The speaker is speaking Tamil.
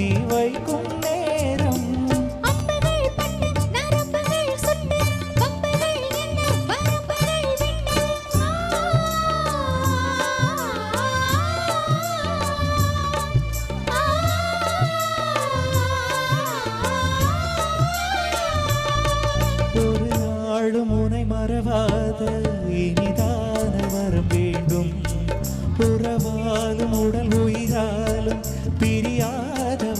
அந்தி வைக்கும் நேரம் ஒரு நாளும் உனை மறவாத இனிதான வரம் வேண்டும் புறவாலும் உடல் உயிராலும் பிரியாத